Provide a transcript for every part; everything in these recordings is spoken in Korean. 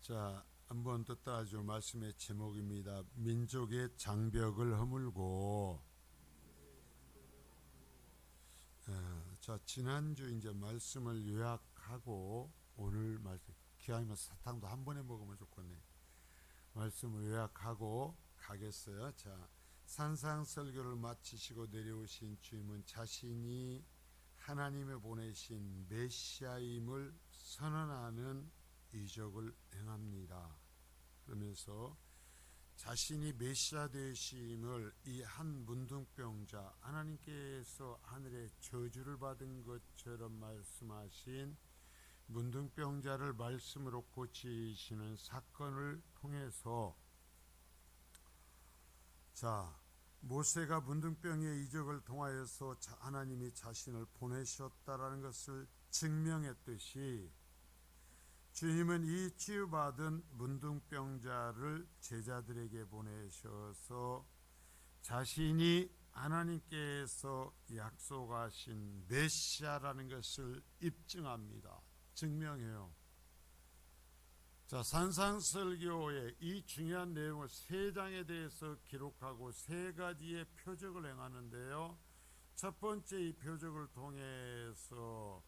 자, 한번 더 따라줄 말씀의 제목입니다. 민족의 장벽을 허물고. 자, 지난주 이제 말씀을 요약하고 오늘 말씀 기왕이면 사탕도 한 번에 먹으면 좋겠네. 말씀을 요약하고 가겠어요. 자, 산상설교를 마치시고 내려오신 주님은 자신이 하나님이 보내신 메시아임을 선언하는 이적을 행합니다. 그러면서 자신이 메시아 되심을 이 한 문둥병자, 하나님께서 하늘에 저주를 받은 것처럼 말씀하신 문둥병자를 말씀으로 고치시는 사건을 통해서, 자, 모세가 문둥병의 이적을 통하여서 하나님이 자신을 보내셨다라는 것을 증명했듯이 주님은 이 치유받은 문둥병자를 제자들에게 보내셔서 자신이 하나님께서 약속하신 메시아라는 것을 입증합니다. 증명해요. 자, 산상설교의 이 중요한 내용을 세 장에 대해서 기록하고 세 가지의 표적을 행하는데요. 첫 번째 이 표적을 통해서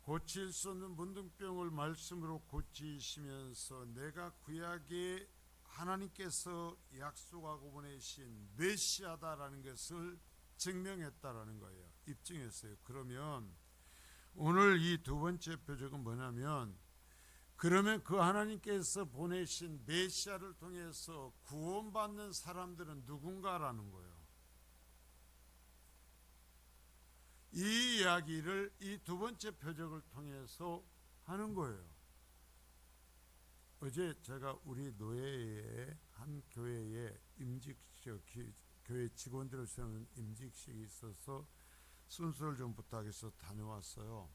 고칠 수 없는 문둥병을 말씀으로 고치시면서 내가 구약에 하나님께서 약속하고 보내신 메시아다라는 것을 증명했다라는 거예요. 입증했어요. 그러면 오늘 이 두 번째 표적은 뭐냐면, 그러면 그 하나님께서 보내신 메시아를 통해서 구원받는 사람들은 누군가라는 거예요. 이 이야기를 이 두 번째 표적을 통해서 하는 거예요. 어제 제가 우리 노예의 한 교회에 임직식, 교회 직원들을 세우는 임직식이 있어서 순서를 좀 부탁해서 다녀왔어요.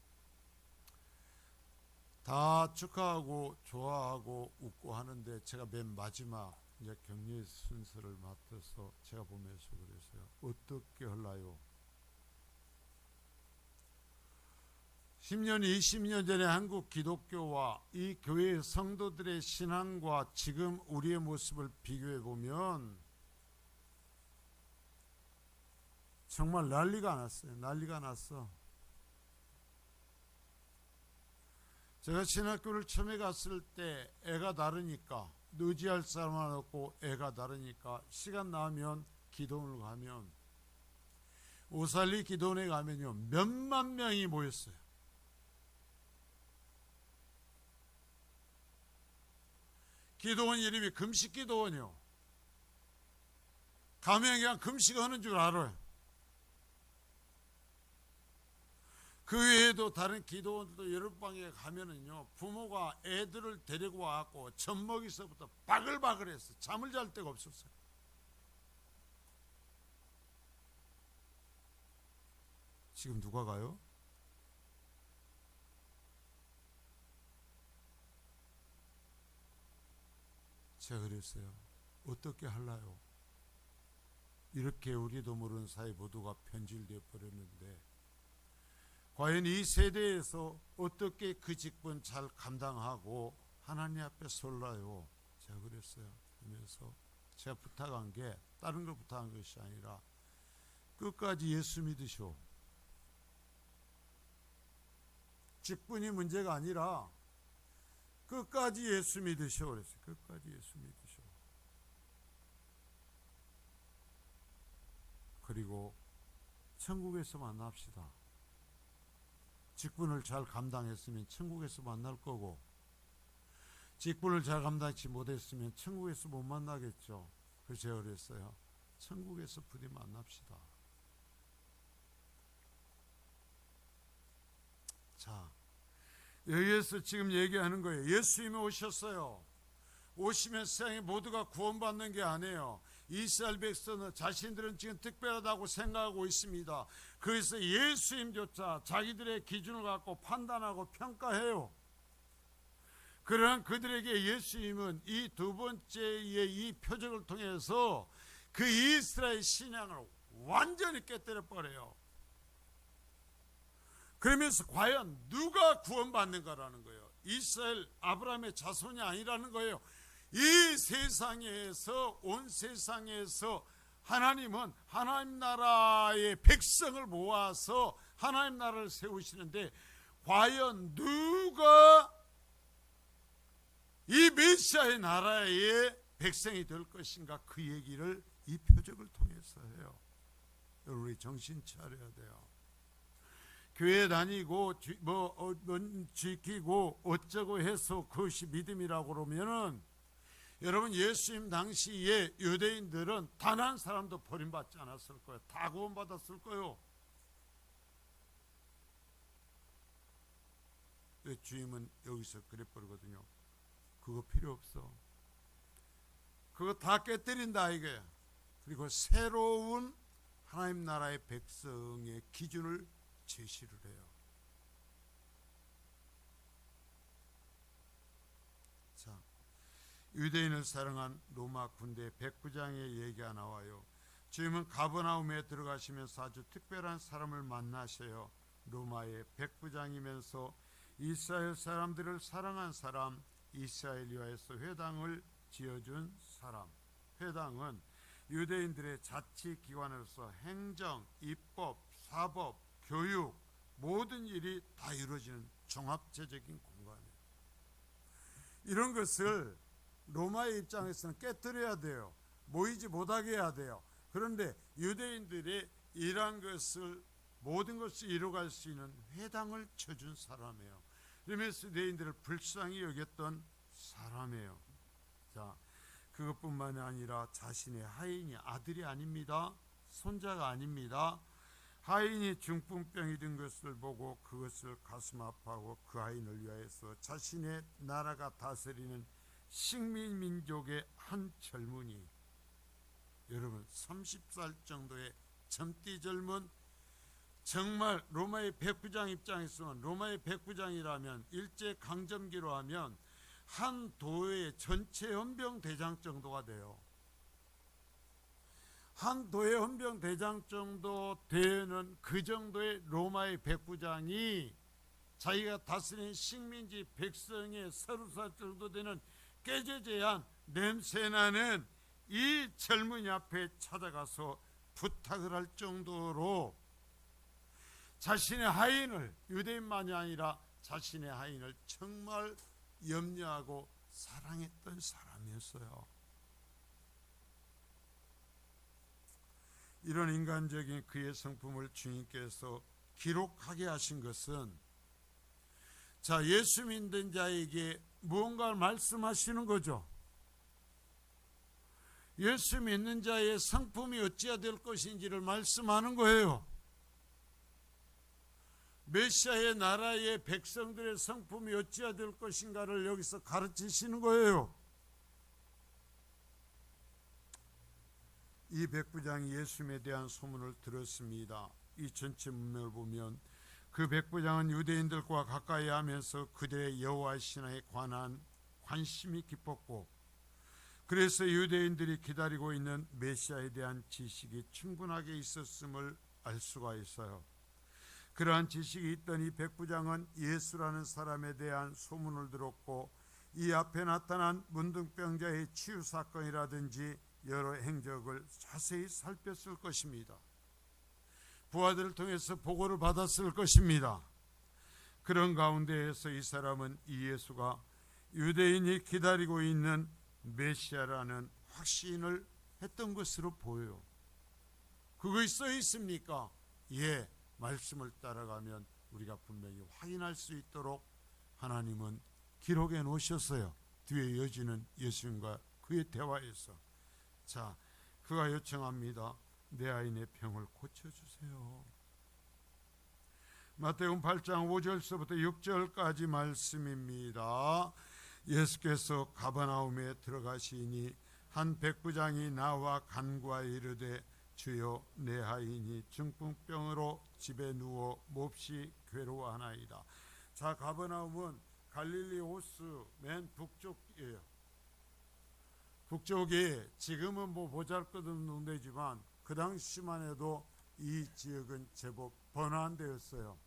다 축하하고 좋아하고 웃고 하는데 제가 맨 마지막 이제 격려 순서를 맡아서 제가 보면서 그랬어요. 어떻게 할라요? 10년, 20년 전에 한국 기독교와 이 교회의 성도들의 신앙과 지금 우리의 모습을 비교해 보면 정말 난리가 났어요. 난리가 났어. 제가 신학교를 처음에 갔을 때 애가 다르니까, 의지할 사람 하나 없고 애가 다르니까 시간 나면 기도원을 가면, 오살리 기도원에 가면요 몇만 명이 모였어요. 기도원 이름이 금식기도원이요. 가면 그냥 금식하는 줄 알아요. 그 외에도 다른 기도원들도 여러 방에 가면은요, 부모가 애들을 데리고 와갖고 젖먹이서부터 바글바글했어. 잠을 잘 데가 없었어요. 지금 누가 가요? 제가 그랬어요. 어떻게 할라요? 이렇게 우리도 모르는 사이 모두가 변질되어 버렸는데 과연 이 세대에서 어떻게 그 직분 잘 감당하고 하나님 앞에 설라요? 제가 그랬어요. 그러면서 제가 부탁한 게 다른 걸 부탁한 것이 아니라 끝까지 예수 믿으셔. 직분이 문제가 아니라 끝까지 예수 믿으셔 그랬어요. 끝까지 예수 믿으셔. 그리고 천국에서 만납시다. 직분을 잘 감당했으면 천국에서 만날 거고, 직분을 잘 감당치 못했으면 천국에서 못 만나겠죠. 그래서 제가 그랬어요. 천국에서 부디 만납시다. 자, 여기에서 지금 얘기하는 거예요. 예수님이 오셨어요. 오시면 세상에 모두가 구원받는 게 아니에요. 이스라엘 백성은 자신들은 지금 특별하다고 생각하고 있습니다. 그래서 예수님조차 자기들의 기준을 갖고 판단하고 평가해요. 그러나 그들에게 예수님은 이 두 번째의 이 표적을 통해서 그 이스라엘 신앙을 완전히 깨뜨려 버려요. 그러면서 과연 누가 구원받는가라는 거예요. 이스라엘 아브라함의 자손이 아니라는 거예요. 이 세상에서, 온 세상에서 하나님은 하나님 나라의 백성을 모아서 하나님 나라를 세우시는데, 과연 누가 이 메시아의 나라의 백성이 될 것인가, 그 얘기를 이 표적을 통해서 해요. 우리 정신 차려야 돼요. 교회 다니고 지키고 어쩌고 해서 그것이 믿음이라고 그러면은, 여러분, 예수님 당시에 유대인들은 단 한 사람도 버림받지 않았을 거예요. 다 구원받았을 거예요. 주임은 여기서 그래버리거든요. 그거 필요 없어. 그거 다 깨뜨린다 이거야. 그리고 새로운 하나님 나라의 백성의 기준을 제시를 해요. 자, 유대인을 사랑한 로마 군대 백부장의 얘기가 나와요. 주님은 가버나움에 들어가시면서 아주 특별한 사람을 만나셔요. 로마의 백부장이면서 이스라엘 사람들을 사랑한 사람, 이스라엘 위하여서 회당을 지어준 사람. 회당은 유대인들의 자치기관으로서 행정, 입법, 사법, 교육, 모든 일이 다 이루어지는 종합체적인 공간이에요. 이런 것을 로마의 입장에서는 깨뜨려야 돼요. 모이지 못하게 해야 돼요. 그런데 유대인들이 이러한 것을, 모든 것을 이루어갈 수 있는 회당을 쳐준 사람이에요. 그러면서 유대인들을 불쌍히 여겼던 사람이에요. 자, 그것뿐만이 아니라 자신의 하인이, 아들이 아닙니다. 손자가 아닙니다. 하인이 중풍병이 든 것을 보고 그것을 가슴 아파하고 그 하인을 위하여서 자신의 나라가 다스리는 식민민족의 한 젊은이, 여러분 30살 정도의 젊디 젊은, 정말 로마의 백부장 입장에서는, 로마의 백부장이라면 일제강점기로 하면 한 도의 전체 헌병대장 정도가 돼요. 한 도의 헌병대장 정도 되는 그 정도의 로마의 백부장이 자기가 다스리는 식민지 백성의 30살 정도 되는 깨재재한 냄새나는 이 젊은이 앞에 찾아가서 부탁을 할 정도로 자신의 하인을, 유대인만이 아니라 자신의 하인을 정말 염려하고 사랑했던 사람이었어요. 이런 인간적인 그의 성품을 주님께서 기록하게 하신 것은, 자, 예수 믿는 자에게 무언가를 말씀하시는 거죠. 예수 믿는 자의 성품이 어찌해야 될 것인지를 말씀하는 거예요. 메시아의 나라의 백성들의 성품이 어찌해야 될 것인가를 여기서 가르치시는 거예요. 이 백부장이 예수님에 대한 소문을 들었습니다. 이 전체 문맥을 보면 그 백부장은 유대인들과 가까이 하면서 그들의 여호와 신앙에 관한 관심이 깊었고, 그래서 유대인들이 기다리고 있는 메시아에 대한 지식이 충분하게 있었음을 알 수가 있어요. 그러한 지식이 있던 이 백부장은 예수라는 사람에 대한 소문을 들었고, 이 앞에 나타난 문둥병자의 치유 사건이라든지 여러 행적을 자세히 살폈을 것입니다. 부하들을 통해서 보고를 받았을 것입니다. 그런 가운데에서 이 사람은 이 예수가 유대인이 기다리고 있는 메시아라는 확신을 했던 것으로 보여요. 그거 써 있습니까? 예, 말씀을 따라가면 우리가 분명히 확인할 수 있도록 하나님은 기록해 놓으셨어요. 뒤에 이어지는 예수님과 그의 대화에서. 자, 그가 요청합니다. 내 아이의 병을 고쳐주세요. 마태복음 8장 5절서부터 6절까지 말씀입니다. 예수께서 가버나움에 들어가시니 한 백부장이 나와 간구하여 이르되, 주여, 내 아이니 중풍병으로 집에 누워 몹시 괴로워하나이다. 자, 가버나움은 갈릴리 호수 맨 북쪽이에요. 북쪽이 지금은 뭐 보잘것없는 동네지만 그 당시만 해도 이 지역은 제법 번화한 데였어요.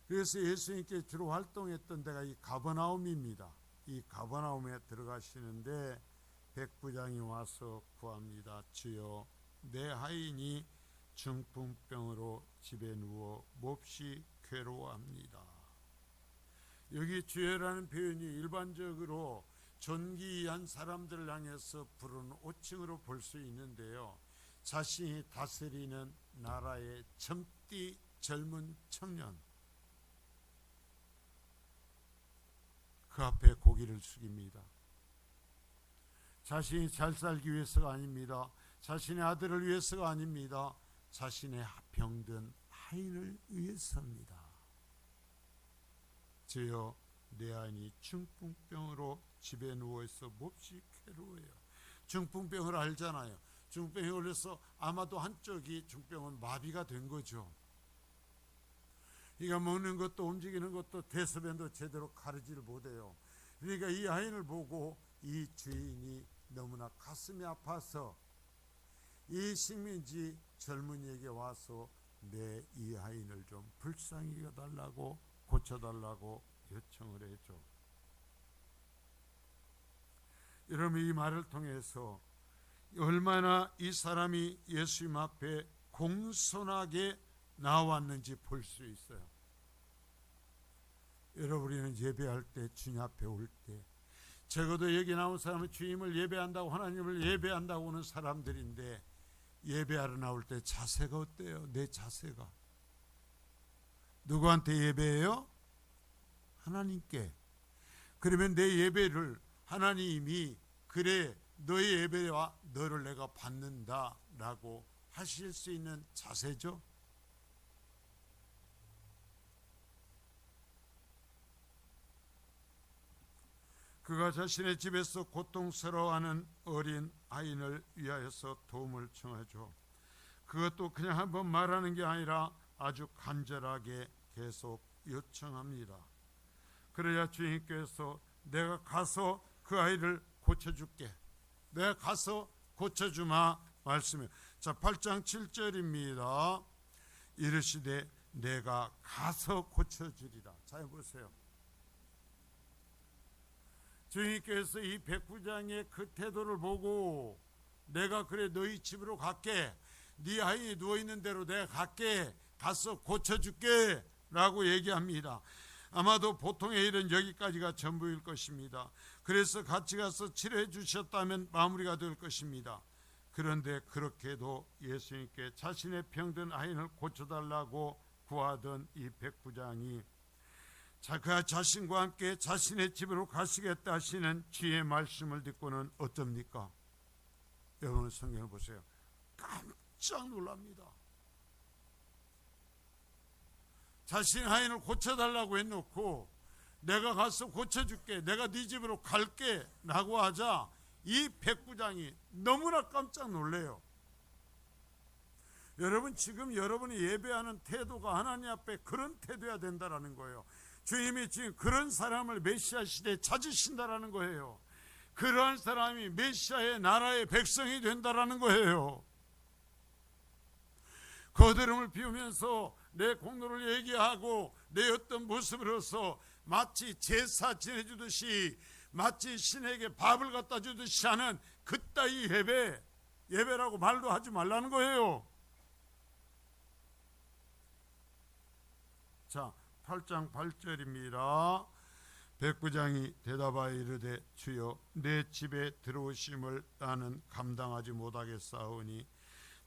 그래서 예수님께 주로 활동했던 데가 이 가버나움입니다. 이 가버나움에 들어가시는데 백부장이 와서 구합니다. 주여, 내 하인이 중풍병으로 집에 누워 몹시 괴로워합니다. 여기 주여라는 표현이 일반적으로 존귀한 사람들을 향해서 부르는 호칭으로 볼 수 있는데요, 자신이 다스리는 나라의 젊디 젊은 청년, 그 앞에 고개를 숙입니다. 자신이 잘 살기 위해서가 아닙니다. 자신의 아들을 위해서가 아닙니다. 자신의 병든 하인을 위해서입니다. 주여, 내 아인이 중풍병으로 집에 누워있어 몹시 괴로워해요. 중풍병을 알잖아요. 중풍병에 걸려서 아마도 한쪽이 중풍병은 마비가 된 거죠. 그러니까 먹는 것도 움직이는 것도 대소변도 제대로 가르지를 못해요. 그러니까 이 아인을 보고 이 주인이 너무나 가슴이 아파서 이 식민지 젊은이에게 와서 내 이 아인을 좀 불쌍히 여달라고, 고쳐달라고 요청을 해줘. 여러분, 이 말을 통해서 얼마나 이 사람이 예수님 앞에 공손하게 나왔는지 볼 수 있어요. 여러분, 우리는 예배할 때, 주님 앞에 올 때, 적어도 여기 나온 사람은 주님을 예배한다고, 하나님을 예배한다고 오는 사람들인데, 예배하러 나올 때 자세가 어때요? 내 자세가 누구한테 예배해요? 하나님께. 그러면 내 예배를 하나님이 그래, 너의 예배와 너를 내가 받는다 라고 하실 수 있는 자세죠. 그가 자신의 집에서 고통스러워하는 어린 아인을 위하여서 도움을 청하죠. 그것도 그냥 한번 말하는 게 아니라 아주 간절하게 계속 요청합니다. 그래야 주님께서 내가 가서 그 아이를 고쳐줄게, 내가 가서 고쳐주마 말씀해요. 자, 8장 7절입니다. 이르시되 내가 가서 고쳐주리라. 잘 보세요. 주님께서 이 백부장의 그 태도를 보고 내가 그래 너희 집으로 갈게, 네 아이 누워있는 대로 내가 갈게, 가서 고쳐줄게 라고 얘기합니다. 아마도 보통의 일은 여기까지가 전부일 것입니다. 그래서 같이 가서 치료해 주셨다면 마무리가 될 것입니다. 그런데 그렇게도 예수님께 자신의 병든 아이를 고쳐달라고 구하던 이 백부장이 그 자신과 함께 자신의 집으로 가시겠다 하시는 주의 말씀을 듣고는 어떻습니까? 여러분, 성경을 보세요. 깜짝 놀랍니다. 자신의 아이를 고쳐달라고 해놓고 내가 가서 고쳐줄게, 내가 네 집으로 갈게 라고 하자 이 백부장이 너무나 깜짝 놀래요. 여러분, 지금 여러분이 예배하는 태도가 하나님 앞에 그런 태도야 된다라는 거예요. 주님이 지금 그런 사람을 메시아 시대에 찾으신다라는 거예요. 그러한 사람이 메시아의 나라의 백성이 된다라는 거예요. 거드름을 피우면서 내 공로를 얘기하고 내 어떤 모습으로서 마치 제사 지내주듯이, 마치 신에게 밥을 갖다 주듯이 하는 그따위 예배라고 말도 하지 말라는 거예요. 자, 8장 8절입니다. 백부장이 대답하여 이르되 주여, 내 집에 들어오심을 나는 감당하지 못하겠사오니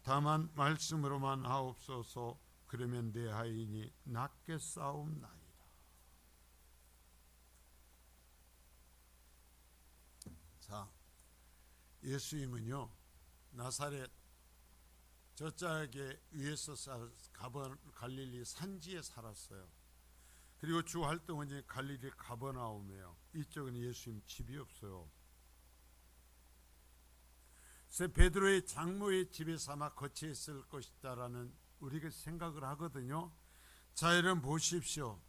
다만 말씀으로만 하옵소서. 그러면 내 하인이 낫겠사옵나이다. 자, 예수님은요, 나사렛 저짝에 위에서 갈릴리 산지에 살았어요. 그리고 주 활동은 이제 갈릴리 가버나움이에요. 이쪽은 예수님 집이 없어요. 베드로의 장모의 집에서 아마 거처했을 것이다라는 우리가 생각을 하거든요. 자, 여러분 보십시오.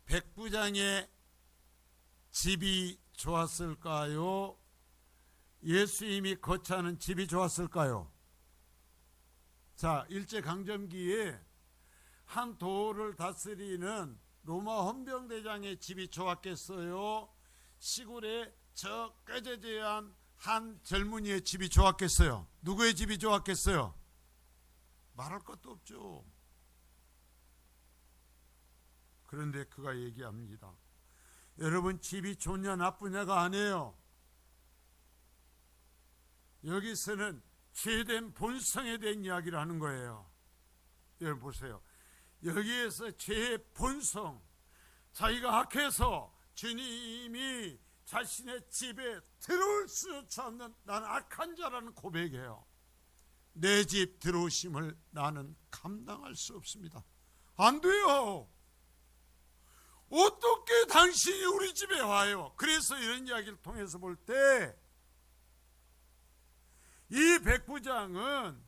백부장의 집이 좋았을까요? 예수님이 거처하는 집이 좋았을까요? 자, 일제강점기에 한 도를 다스리는 로마 헌병대장의 집이 좋았겠어요? 시골에 저 꾀재재한 한 젊은이의 집이 좋았겠어요? 누구의 집이 좋았겠어요? 말할 것도 없죠. 그런데 그가 얘기합니다. 여러분, 집이 좋냐 나쁘냐가 아니에요. 여기서는 죄된 본성에 대한 이야기를 하는 거예요. 여러분 보세요. 여기에서 죄의 본성, 자기가 악해서 주님이 자신의 집에 들어올 수 없는 나는 악한 자라는 고백이에요. 내 집 들어오심을 나는 감당할 수 없습니다. 안 돼요. 어떻게 당신이 우리 집에 와요? 그래서 이런 이야기를 통해서 볼 때 이 백부장은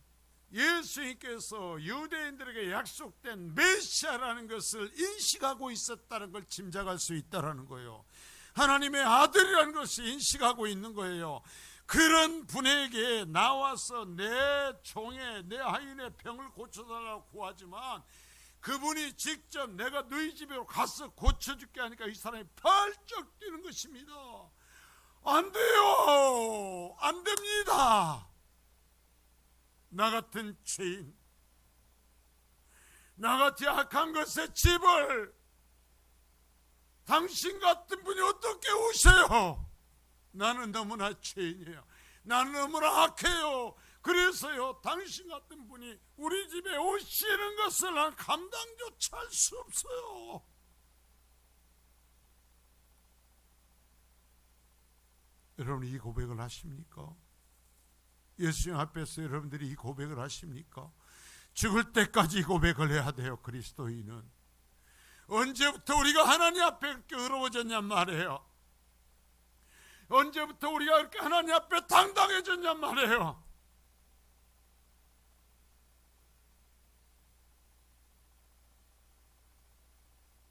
예수님께서 유대인들에게 약속된 메시아라는 것을 인식하고 있었다는 걸 짐작할 수 있다는 거예요. 하나님의 아들이라는 것을 인식하고 있는 거예요. 그런 분에게 나와서 내 종의 내 하인의 병을 고쳐달라고 구하지만 그분이 직접 내가 너희 집으로 가서 고쳐줄게 하니까 이 사람이 펄쩍 뛰는 것입니다. 안 돼요. 안 됩니다. 나 같은 죄인, 나같이 악한 것의 집을 당신 같은 분이 어떻게 오세요? 나는 너무나 죄인이에요. 나는 너무나 악해요. 그래서요, 당신 같은 분이 우리 집에 오시는 것을 난 감당조차 할 수 없어요. 여러분, 이 고백을 하십니까? 예수님 앞에서 여러분들이 이 고백을 하십니까? 죽을 때까지 고백을 해야 돼요. 그리스도인은 언제부터 우리가 하나님 앞에 그렇게 의로워졌냔 말이에요. 언제부터 우리가 그렇게 하나님 앞에 당당해졌냔 말이에요.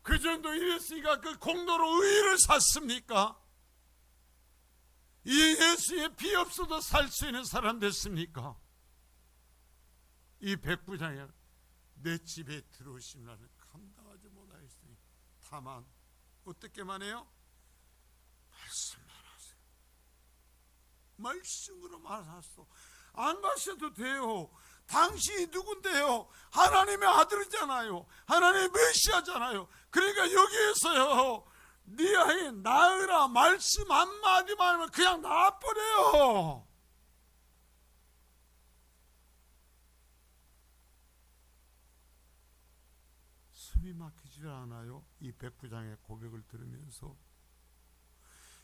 그 정도 이랬으니까 그 공로로 의를 샀습니까? 이 예수의 피 없어도 살 수 있는 사람 됐습니까? 이 백부장이 내 집에 들어오시면 나는 감당하지 못하겠으니 다만 어떻게만 해요? 말씀만 하세요. 말씀으로 말하소. 안 가셔도 돼요. 당신이 누군데요? 하나님의 아들이잖아요. 하나님의 메시아잖아요. 그러니까 여기에서요, 네 아이 낳으라 말씀 한마디만 하면 그냥 낳아버려요. 숨이 막히질 않아요? 이 백부장의 고백을 들으면서.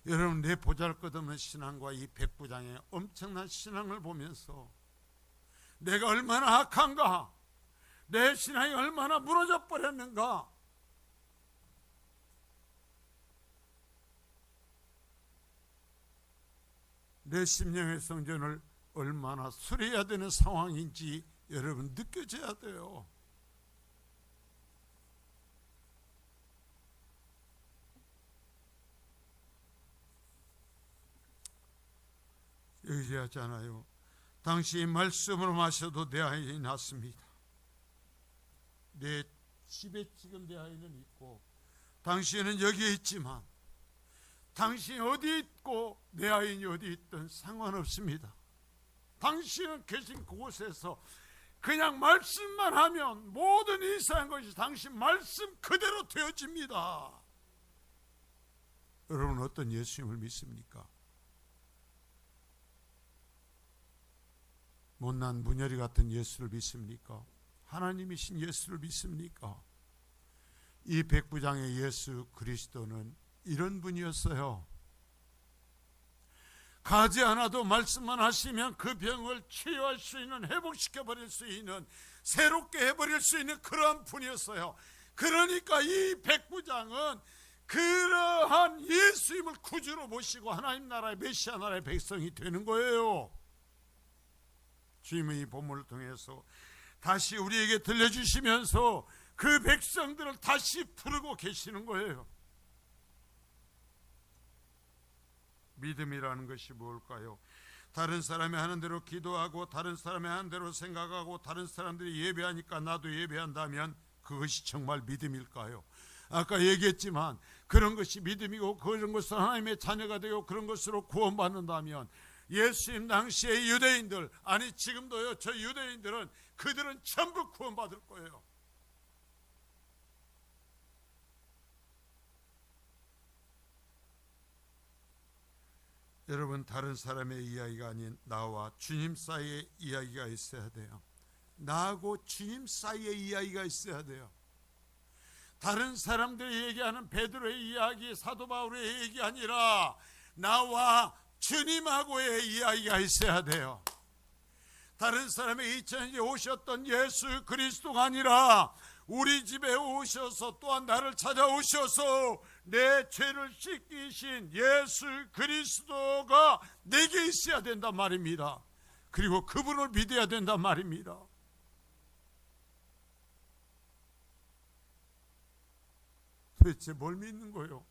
여러분, 내 보잘것없는 신앙과 이 백부장의 엄청난 신앙을 보면서 내가 얼마나 악한가, 내 신앙이 얼마나 무너져 버렸는가, 내 심령의 성전을 얼마나 수리해야 되는 상황인지 여러분 느껴져야 돼요. 여기 하잖아요. 당신이 말씀으로 마셔도 내 아이는 낫습니다. 내 집에 지금 내 아이는 있고 당신은 여기에 있지만 당신이 어디 있고 내 아이는 어디 있든 상관없습니다. 당신은 계신 그곳에서 그냥 말씀만 하면 모든 이상한 것이 당신 말씀 그대로 되어집니다. 여러분, 어떤 예수님을 믿습니까? 못난 문열이 같은 예수를 믿습니까? 하나님이신 예수를 믿습니까? 이 백부장의 예수 그리스도는 이런 분이었어요. 가지 않아도 말씀만 하시면 그 병을 치유할 수 있는, 회복시켜버릴 수 있는, 새롭게 해버릴 수 있는 그러한 분이었어요. 그러니까 이 백부장은 그러한 예수님을 구주로 모시고 하나님 나라의 메시아 나라의 백성이 되는 거예요. 주님의 이 본문을 통해서 다시 우리에게 들려주시면서 그 백성들을 다시 부르고 계시는 거예요. 믿음이라는 것이 뭘까요? 다른 사람이 하는 대로 기도하고 다른 사람이 하는 대로 생각하고 다른 사람들이 예배하니까 나도 예배한다면 그것이 정말 믿음일까요? 아까 얘기했지만 그런 것이 믿음이고 그런 것으로 하나님의 자녀가 되고 그런 것으로 구원받는다면 예수님 당시의 유대인들, 아니 지금도요, 저 유대인들은 그들은 전부 구원받을 거예요. 여러분, 다른 사람의 이야기가 아닌 나와 주님 사이의 이야기가 있어야 돼요. 나하고 주님 사이의 이야기가 있어야 돼요. 다른 사람들이 얘기하는 베드로의 이야기, 사도 바울의 얘기 아니라 나와 주님하고의 이야기가 있어야 돼요. 다른 사람의 2000년에 오셨던 예수 그리스도가 아니라 우리 집에 오셔서 또한 나를 찾아오셔서 내 죄를 씻기신 예수 그리스도가 내게 있어야 된단 말입니다. 그리고 그분을 믿어야 된단 말입니다. 도대체 뭘 믿는 거예요?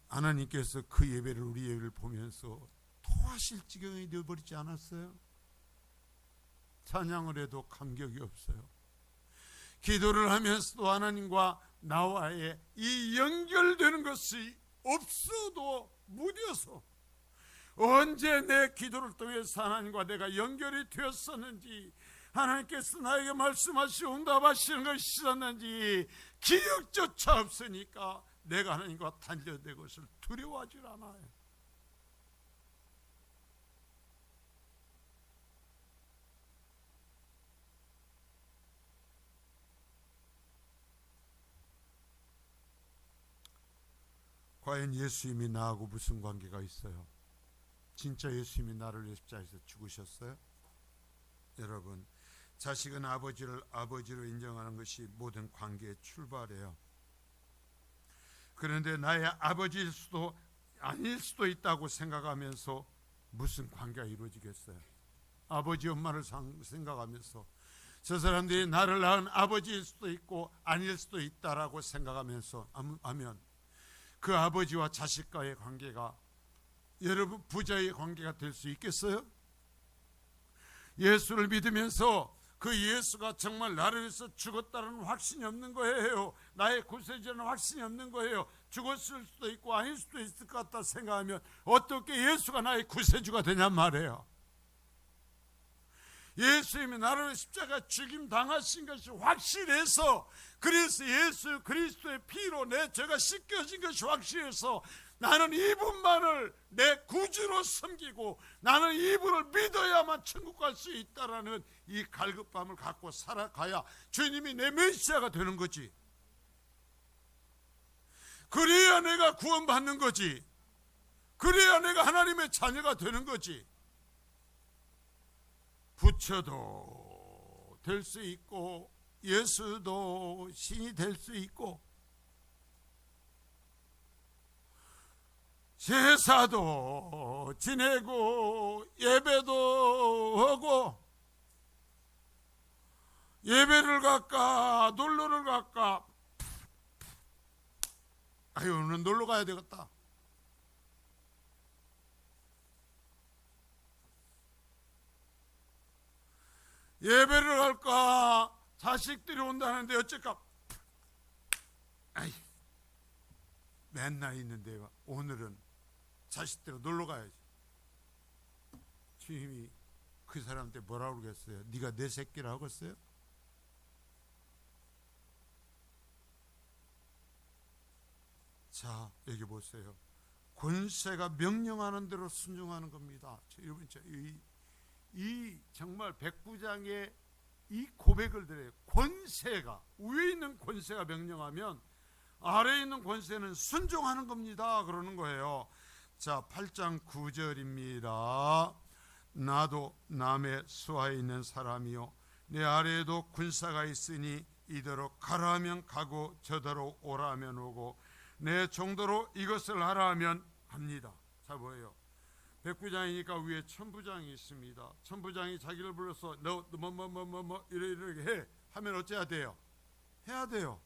하나님께서 그 예배를, 우리 예배를 보면서 토하실 지경이 되어버리지 않았어요? 찬양을 해도 감격이 없어요. 기도를 하면서도 하나님과 나와의 이 연결되는 것이 없어도 무뎌서 언제 내 기도를 통해서 하나님과 내가 연결이 되었었는지, 하나님께서 나에게 말씀하시고 응답하시는 것이 있었는지 기억조차 없으니까 내가 하나님과 단절된 것을 두려워하지 않아요. 과연 예수님이 나하고 무슨 관계가 있어요? 진짜 예수님이 나를 위해 십자가에서 죽으셨어요? 여러분, 자식은 아버지로 인정하는 것이 모든 관계의 출발이에요. 그런데 나의 아버지일 수도 아닐 수도 있다고 생각하면서 무슨 관계가 이루어지겠어요? 아버지 엄마를 생각하면서 저 사람들이 나를 낳은 아버지일 수도 있고 아닐 수도 있다라고 생각하면서 하면 그 아버지와 자식과의 관계가 여러분 부자의 관계가 될 수 있겠어요? 예수를 믿으면서 그 예수가 정말 나를 위해서 죽었다는 확신이 없는 거예요. 나의 구세주라는 확신이 없는 거예요. 죽었을 수도 있고 아닐 수도 있을 것 같다 생각하면 어떻게 예수가 나의 구세주가 되냔 말이에요. 예수님이 나를 위해 십자가 죽임 당하신 것이 확실해서, 그래서 예수 그리스도의 피로 내 죄가 씻겨진 것이 확실해서 나는 이분만을 내 구주로 섬기고 나는 이분을 믿어야만 천국 갈 수 있다라는 이 갈급함을 갖고 살아가야 주님이 내 메시아가 되는 거지. 그래야 내가 구원받는 거지. 그래야 내가 하나님의 자녀가 되는 거지. 부처도 될 수 있고 예수도 신이 될 수 있고 제사도 지내고 예배도 하고, 예배를 갈까 놀러를 갈까, 아유 오늘 놀러 가야 되겠다. 예배를 갈까, 자식들이 온다는데 어쩔까, 아이 맨날 있는데 오늘은 자식들하고 놀러 가야지. 주님이 그 사람한테 뭐라고 그러겠어요? 네가 내 새끼라 하겠어요? 자, 여기 보세요. 권세가 명령하는 대로 순종하는 겁니다. 여러분, 이 정말 백부장의 이 고백을 드려요. 권세가, 위에 있는 권세가 명령하면 아래에 있는 권세는 순종하는 겁니다. 그러는 거예요. 자, 8장 9절입니다. 나도 남의 수하에 있는 사람이요 내 아래에도 군사가 있으니 이대로 가라 하면 가고 저대로 오라 하면 오고 내 정도로 이것을 하라 하면 합니다. 자, 뭐예요? 백부장이니까 위에 천부장이 있습니다. 천부장이 자기를 불러서 너 이렇게 해 하면 어째야 돼요? 해야 돼요.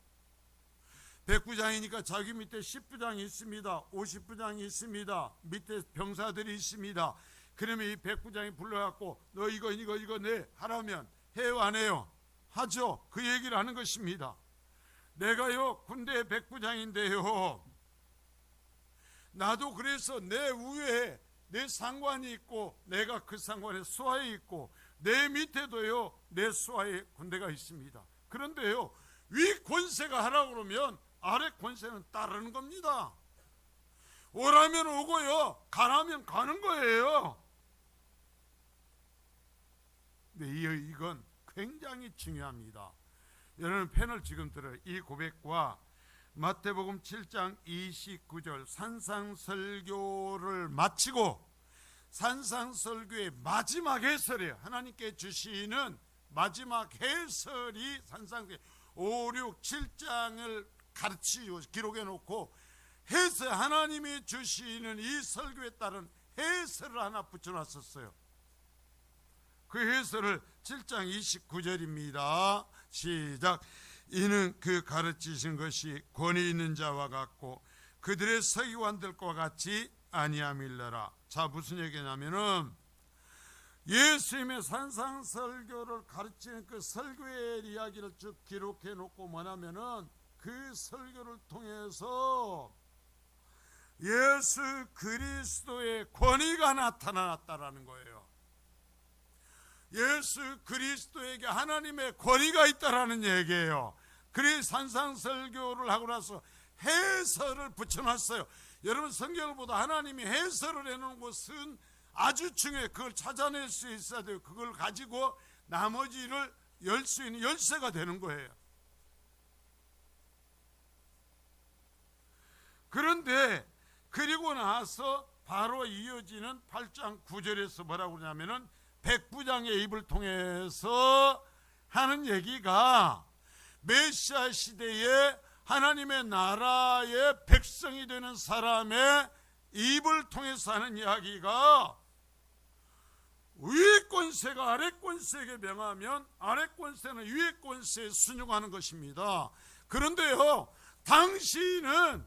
백부장이니까 자기 밑에 10부장이 있습니다. 50부장이 있습니다. 밑에 병사들이 있습니다. 그러면 이 백부장이 불러갖고 너 이거 내 하라면 해요 안 해요? 하죠. 그 얘기를 하는 것입니다. 내가요 군대 백부장인데요, 나도 그래서 내 위에 내 상관이 있고 내가 그 상관에 수하에 있고 내 밑에도요 내 수하에 군대가 있습니다. 그런데요 위 권세가 하라고 그러면 아래 권세는 따르는 겁니다. 오라면 오고요 가라면 가는 거예요. 근데 이건 굉장히 중요합니다. 여러분 펜을 지금 들어요. 이 고백과 마태복음 7장 29절 산상설교를 마치고 산상설교의 마지막 해설이에요. 하나님께 주시는 마지막 해설이 산상설교 5, 6, 7장을 가르치고 기록해 놓고 해설, 하나님이 주시는 이 설교에 따른 해설을 하나 붙여놨었어요. 그 해설을 7장 29절입니다. 시작. 이는 그 가르치신 것이 권위 있는 자와 같고 그들의 서기관들과 같이 아니함일러라. 자, 무슨 얘기냐면은 예수님의 산상설교를 가르치는 그 설교의 이야기를 쭉 기록해 놓고 뭐냐면은 그 설교를 통해서 예수 그리스도의 권위가 나타났다라는 거예요. 예수 그리스도에게 하나님의 권위가 있다라는 얘기예요. 그래서 산상설교를 하고 나서 해설을 붙여놨어요. 여러분 성경을 보다 하나님이 해설을 해놓은 것은 아주 중요해요. 그걸 찾아낼 수 있어야 돼요. 그걸 가지고 나머지를 열 수 있는 열쇠가 되는 거예요. 그런데 그리고 나서 바로 이어지는 8장 9절에서 뭐라고 그러냐면은 백부장의 입을 통해서 하는 얘기가 메시아 시대에 하나님의 나라의 백성이 되는 사람의 입을 통해서 하는 이야기가 위의 권세가 아래 권세에게 명하면 아래 권세는 위의 권세에 순종하는 것입니다. 그런데요 당신은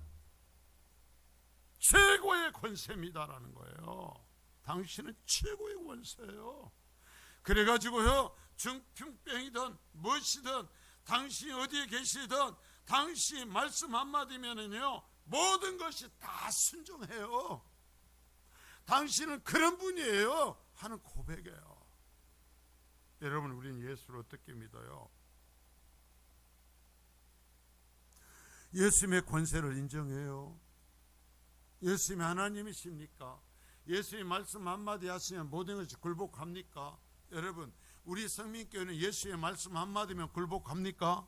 최고의 권세입니다라는 거예요. 당신은 최고의 권세예요. 그래가지고요 중풍병이든 무엇이든 당신이 어디에 계시든 당신이 말씀 한마디면은요 모든 것이 다 순종해요. 당신은 그런 분이에요 하는 고백이에요. 여러분 우리는 예수를 어떻게 믿어요? 예수님의 권세를 인정해요? 예수님이 하나님이십니까? 예수의 말씀 한마디 하시면 모든 것이 굴복합니까? 여러분 우리 성민교회는 예수의 말씀 한마디면 굴복합니까?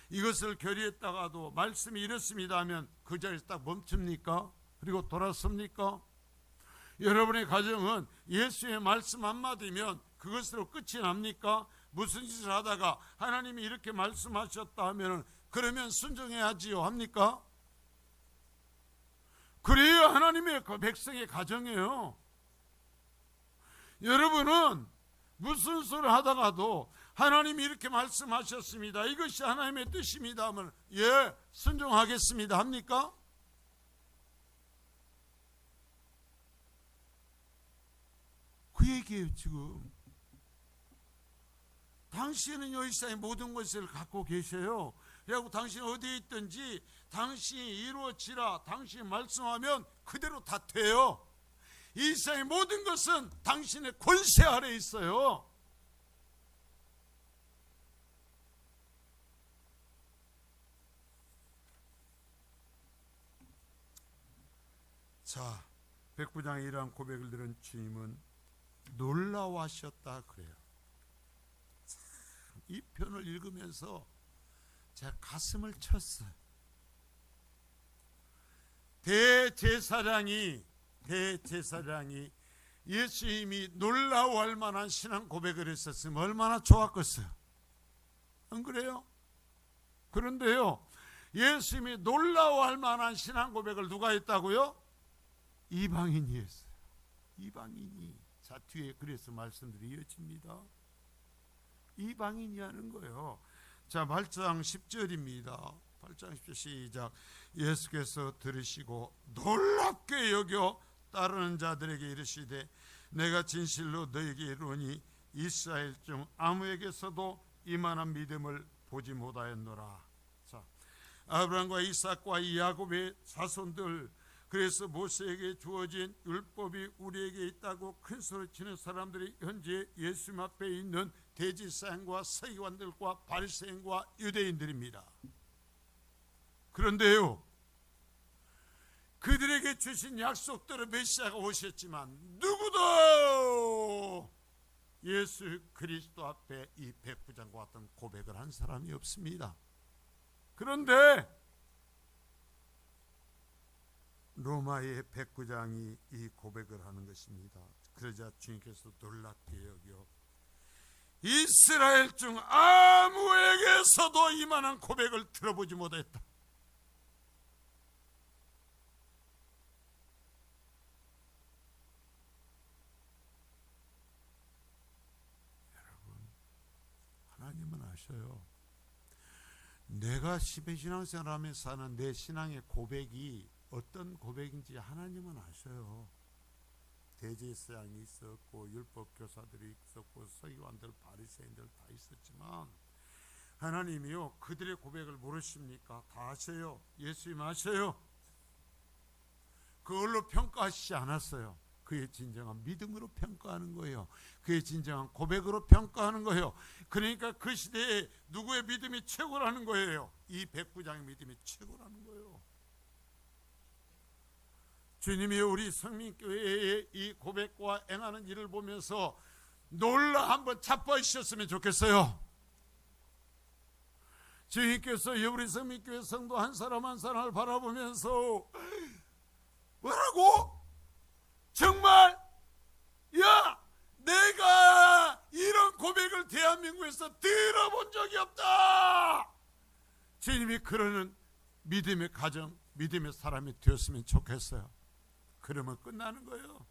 이것을 결의했다가도 말씀이 이렇습니다 하면 그 자리에서 딱 멈춥니까? 그리고 돌아섭니까? 여러분의 가정은 예수의 말씀 한마디면 그것으로 끝이 납니까? 무슨 짓을 하다가 하나님이 이렇게 말씀하셨다 하면 그러면 순종해야지요 합니까? 그래야 하나님의 백성의 가정이에요. 여러분은 무슨 소리를 하다가도 하나님이 이렇게 말씀하셨습니다, 이것이 하나님의 뜻입니다 하면 예 순종하겠습니다 합니까? 그 얘기예요. 지금 당신은 이 세상의 모든 것을 갖고 계셔요. 그리고 당신 어디에 있든지 당신이 이루어지라 당신이 말씀하면 그대로 다 돼요. 이 세상의 모든 것은 당신의 권세 아래 있어요. 자, 백부장의 이러한 고백을 들은 주님은 놀라워하셨다 그래요. 참, 이 편을 읽으면서 제 가슴을 쳤어요. 대제사장이 예수님이 놀라워할 만한 신앙 고백을 했었으면 얼마나 좋았겠어요. 안 그래요? 그런데요 예수님이 놀라워할 만한 신앙 고백을 누가 했다고요? 이방인이 했어요. 이방인이. 자, 뒤에 그래서 말씀들이 이어집니다. 이방인이 하는 거예요. 자, 8장 10절입니다. 8장 10절 시작. 예수께서 들으시고 놀랍게 여겨 따르는 자들에게 이르시되 내가 진실로 너에게 이르노니 이스라엘 중 아무에게서도 이만한 믿음을 보지 못하였노라. 자, 아브라함과 이삭과 야곱의 자손들, 그래서 모세에게 주어진 율법이 우리에게 있다고 큰 소리치는 사람들이 현재 예수님 앞에 있는 대제사장과 서기관들과 바리새인과 유대인들입니다. 그런데요, 그들에게 주신 약속대로 메시아가 오셨지만 누구도 예수 그리스도 앞에 이 백부장과 같은 고백을 한 사람이 없습니다. 그런데 로마의 백부장이 이 고백을 하는 것입니다. 그러자 주님께서 놀랍게 여겨 이스라엘 중 아무에게서도 이만한 고백을 들어보지 못했다. 여러분, 하나님은 아셔요. 내가 신앙생활 하면서 하는 내 신앙의 고백이 어떤 고백인지 하나님은 아셔요. 대제사장이 있었고 율법 교사들이 있었고 서기관들 바리새인들 다 있었지만 하나님이요, 그들의 고백을 모르십니까? 다 아셔요. 예수님 아셔요. 그걸로 평가하시지 않았어요. 그의 진정한 믿음으로 평가하는 거예요. 그의 진정한 고백으로 평가하는 거예요. 그러니까 그 시대에 누구의 믿음이 최고라는 거예요? 이 백부장의 믿음이 최고라는 거예요. 주님이 우리 성민교회의 이 고백과 행하는 일을 보면서 놀라 한번 자빠지셨으면 좋겠어요. 주님께서 우리 성민교회 성도 한 사람 한 사람을 바라보면서 뭐라고? 정말? 야, 내가 이런 고백을 대한민국에서 들어본 적이 없다. 주님이 그러는 믿음의 가정, 믿음의 사람이 되었으면 좋겠어요. 그러면 끝나는 거예요.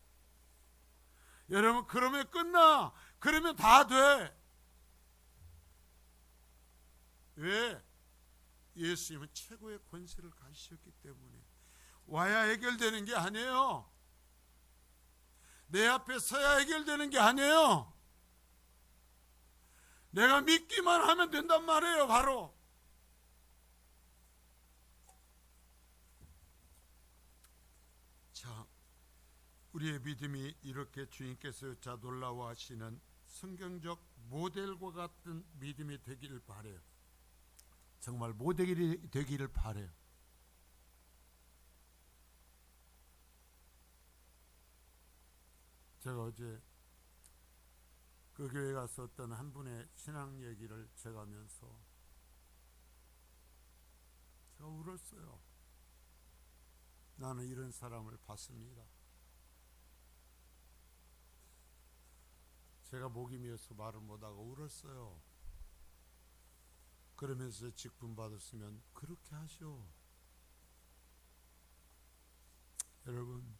여러분, 그러면 끝나. 그러면 다 돼. 왜? 예수님은 최고의 권세를 가지셨기 때문에. 와야 해결되는 게 아니에요. 내 앞에 서야 해결되는 게 아니에요. 내가 믿기만 하면 된단 말이에요. 바로. 자, 우리의 믿음이 이렇게 주님께서 놀라워하시는 성경적 모델과 같은 믿음이 되기를 바라요. 정말 모델이 되기를 바라요. 제가 어제 그 교회 가서 어떤 한 분의 신앙 얘기를 제가 하면서 제가 울었어요. 나는 이런 사람을 봤습니다. 제가 목이 메어서 말을 못하고 울었어요. 그러면서 직분 받았으면 그렇게 하시오. 여러분,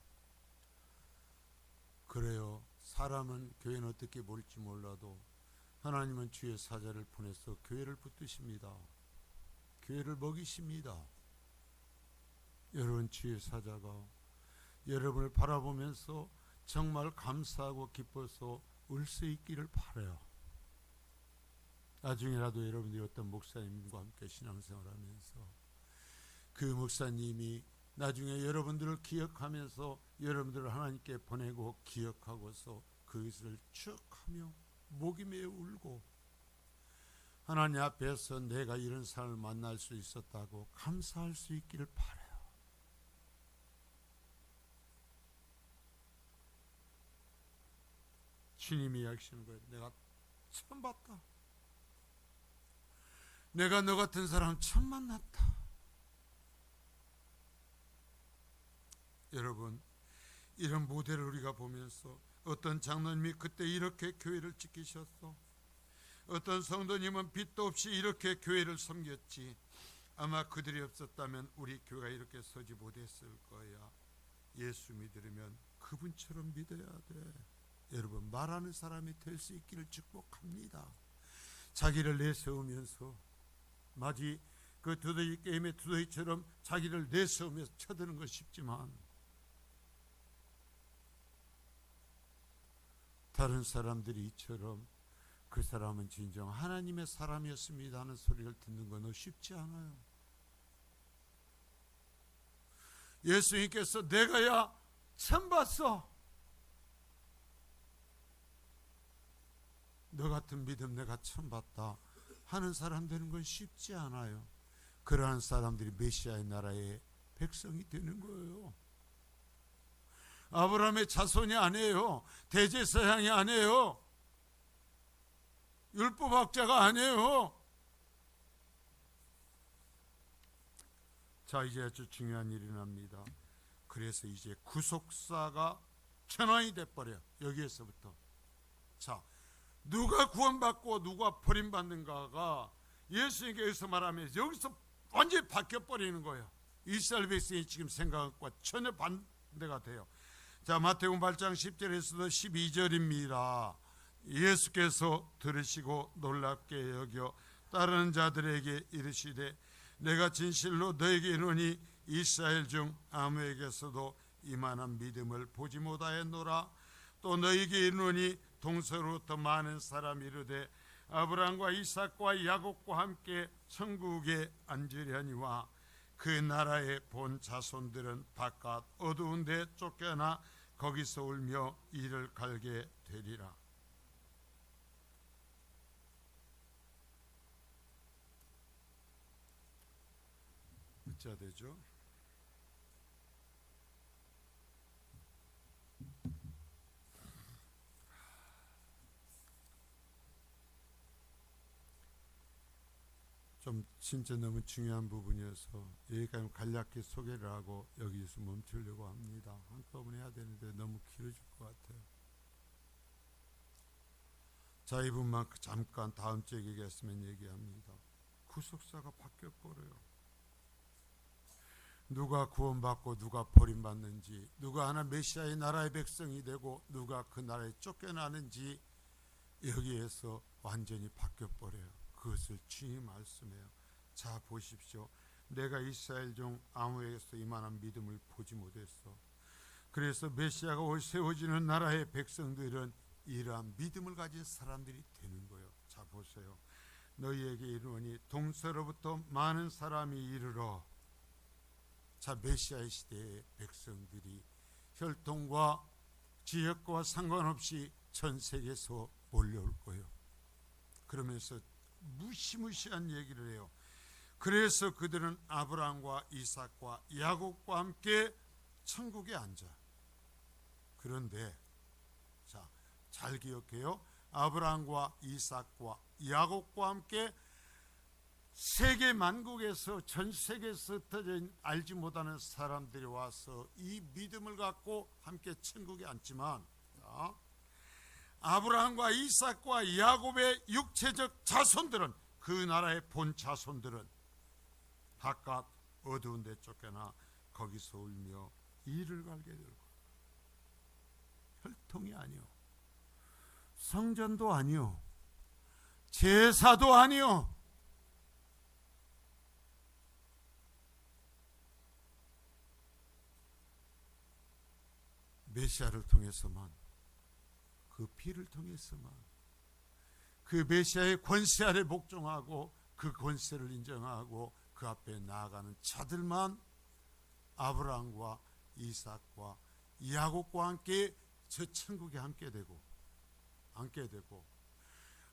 그래요. 사람은 교회는 어떻게 볼지 몰라도 하나님은 주의 사자를 보내서 교회를 붙드십니다. 교회를 먹이십니다. 여러분, 주의 사자가 여러분을 바라보면서 정말 감사하고 기뻐서 울 수 있기를 바라요. 나중에라도 여러분들이 어떤 목사님과 함께 신앙생활하면서 그 목사님이 나중에 여러분들을 기억하면서 여러분들을 하나님께 보내고 기억하고서 그것을 쭉 하며 목이 메어 울고 하나님 앞에서 내가 이런 사람을 만날 수 있었다고 감사할 수 있기를 바라요. 주님이 이야기하시는 거예요. 내가 처음 봤다. 내가 너 같은 사람 처음 만났다. 여러분, 이런 모델을 우리가 보면서 어떤 장로님이 그때 이렇게 교회를 지키셨어. 어떤 성도님은 빚도 없이 이렇게 교회를 섬겼지. 아마 그들이 없었다면 우리 교회가 이렇게 서지 못했을 거야. 예수 믿으려면 그분처럼 믿어야 돼. 여러분, 말하는 사람이 될 수 있기를 축복합니다. 자기를 내세우면서 마치 그 두더지 게임의 두더지처럼 자기를 내세우면서 쳐드는 것 쉽지만 다른 사람들이 이처럼 그 사람은 진정 하나님의 사람이었습니다 하는 소리를 듣는 건 쉽지 않아요. 예수님께서 내가야 처음 봤어, 너 같은 믿음 내가 처음 봤다 하는 사람 되는 건 쉽지 않아요. 그러한 사람들이 메시아의 나라의 백성이 되는 거예요. 아브라함의 자손이 아니에요. 대제사장이 아니에요. 율법학자가 아니에요. 자, 이제 아주 중요한 일이 납니다. 그래서 이제 구속사가 전환이 돼버려요. 여기에서부터. 자, 누가 구원받고 누가 버림받는가가 예수님께서 말하면 여기서 완전히 바뀌어버리는 거예요. 이스라엘 백성이 지금 생각과 전혀 반대가 돼요. 자, 마태복음 8장 10절에서도 12절입니다. 예수께서 들으시고 놀랍게 여겨 따르는 자들에게 이르시되 내가 진실로 너에게 이르노니 이스라엘 중 아무에게서도 이만한 믿음을 보지 못하였노라. 또 너에게 이르노니 동서로부터 많은 사람이 이르되 아브라함과 이삭과 야곱과 함께 천국에 앉으려니와 그 나라의 본 자손들은 바깥 어두운 데 쫓겨나 거기서 울며 이를 갈게 되리라. 어찌 되죠? 좀 진짜 너무 중요한 부분이어서 여기까지 간략히 소개를 하고 여기서 멈추려고 합니다. 한꺼번에 해야 되는데 너무 길어질 것 같아요. 자, 이 부분만 잠깐 다음 주에 얘기했으면 얘기합니다. 구속사가 바뀌어버려요. 누가 구원받고 누가 버림받는지, 누가 하나 메시아의 나라의 백성이 되고 누가 그 나라에 쫓겨나는지 여기에서 완전히 바뀌어버려요. 그것을 주님 말씀해요. 자, 보십시오. 내가 이스라엘 중 아무에게서 이만한 믿음을 보지 못했어. 그래서 메시아가 세워지는 나라의 백성들은 이러한 믿음을 가진 사람들이 되는 거예요. 자, 보세요. 너희에게 이르노니 동서로부터 많은 사람이 이르러. 자, 메시아의 시대의 백성들이 혈통과 지역과 상관없이 전 세계에서 몰려올 거예요. 그러면서 무시무시한 얘기를 해요. 그래서 그들은 아브라함과 이삭과 야곱과 함께 천국에 앉아. 그런데 자, 잘 기억해요. 아브라함과 이삭과 야곱과 함께 세계 만국에서 전 세계에서 흩어져 알지 못하는 사람들이 와서 이 믿음을 갖고 함께 천국에 앉지만, 자, 아브라함과 이삭과 야곱의 육체적 자손들은, 그 나라의 본 자손들은 바깥 어두운 데 쫓겨나 거기서 울며 이를 갈게 될 거예요. 혈통이 아니요, 성전도 아니요, 제사도 아니요, 메시아를 통해서만, 그 피를 통해서만, 그 메시아의 권세 아래 복종하고 그 권세를 인정하고 그 앞에 나아가는 자들만 아브라함과 이삭과 야곱과 함께 저 천국에 함께 되고,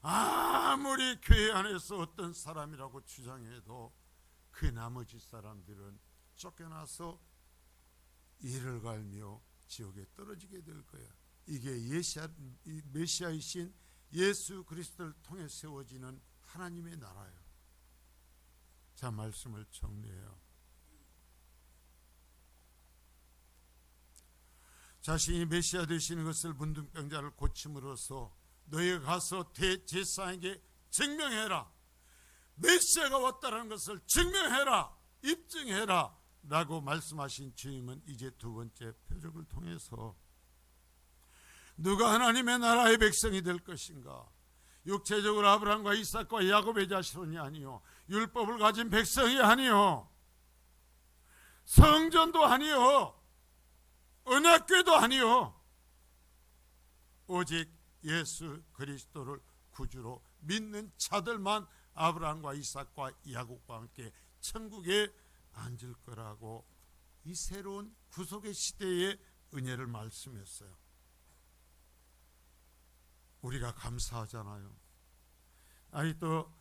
아무리 교회 안에서 어떤 사람이라고 주장해도 그 나머지 사람들은 쫓겨나서 이를 갈며 지옥에 떨어지게 될 거야. 이게 메시아이신 예수 그리스도를 통해 세워지는 하나님의 나라예요. 자, 말씀을 정리해요. 자신이 메시아 되시는 것을 문둥병자를 고침으로써 너희가 가서 대제사장에게 증명해라. 메시아가 왔다는 것을 증명해라, 입증해라 라고 말씀하신 주님은 이제 두 번째 표적을 통해서 누가 하나님의 나라의 백성이 될 것인가? 육체적으로 아브라함과 이삭과 야곱의 자손이 아니요, 율법을 가진 백성이 아니요, 성전도 아니요, 언약궤도 아니요, 오직 예수 그리스도를 구주로 믿는 자들만 아브라함과 이삭과 야곱과 함께 천국에 앉을 거라고 이 새로운 구속의 시대의 은혜를 말씀했어요. 우리가 감사하잖아요. 아니 또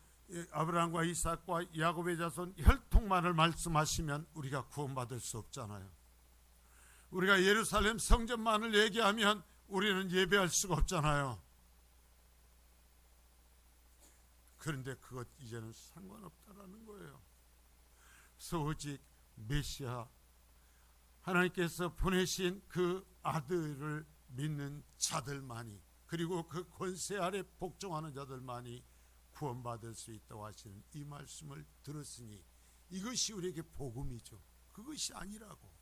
아브라함과 이삭과 야곱의 자손 혈통만을 말씀하시면 우리가 구원받을 수 없잖아요. 우리가 예루살렘 성전만을 얘기하면 우리는 예배할 수가 없잖아요. 그런데 그것 이제는 상관없다라는 거예요. 그래서 오직 메시아 하나님께서 보내신 그 아들을 믿는 자들만이, 그리고 그 권세 아래 복종하는 자들만이 구원받을 수 있다고 하시는 이 말씀을 들었으니 이것이 우리에게 복음이죠. 그것이 아니라고.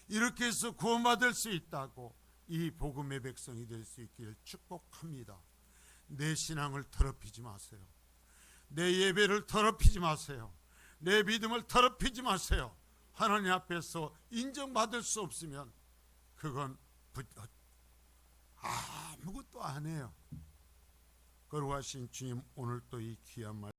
이렇게 해서 구원받을 수 있다고 이 복음의 백성이 될 수 있기를 축복합니다. 내 신앙을 더럽히지 마세요. 내 예배를 더럽히지 마세요. 내 믿음을 더럽히지 마세요. 하나님 앞에서 인정받을 수 없으면 그건 아무것도 안 해요. 거룩하신 주님, 오늘 또 이 귀한 말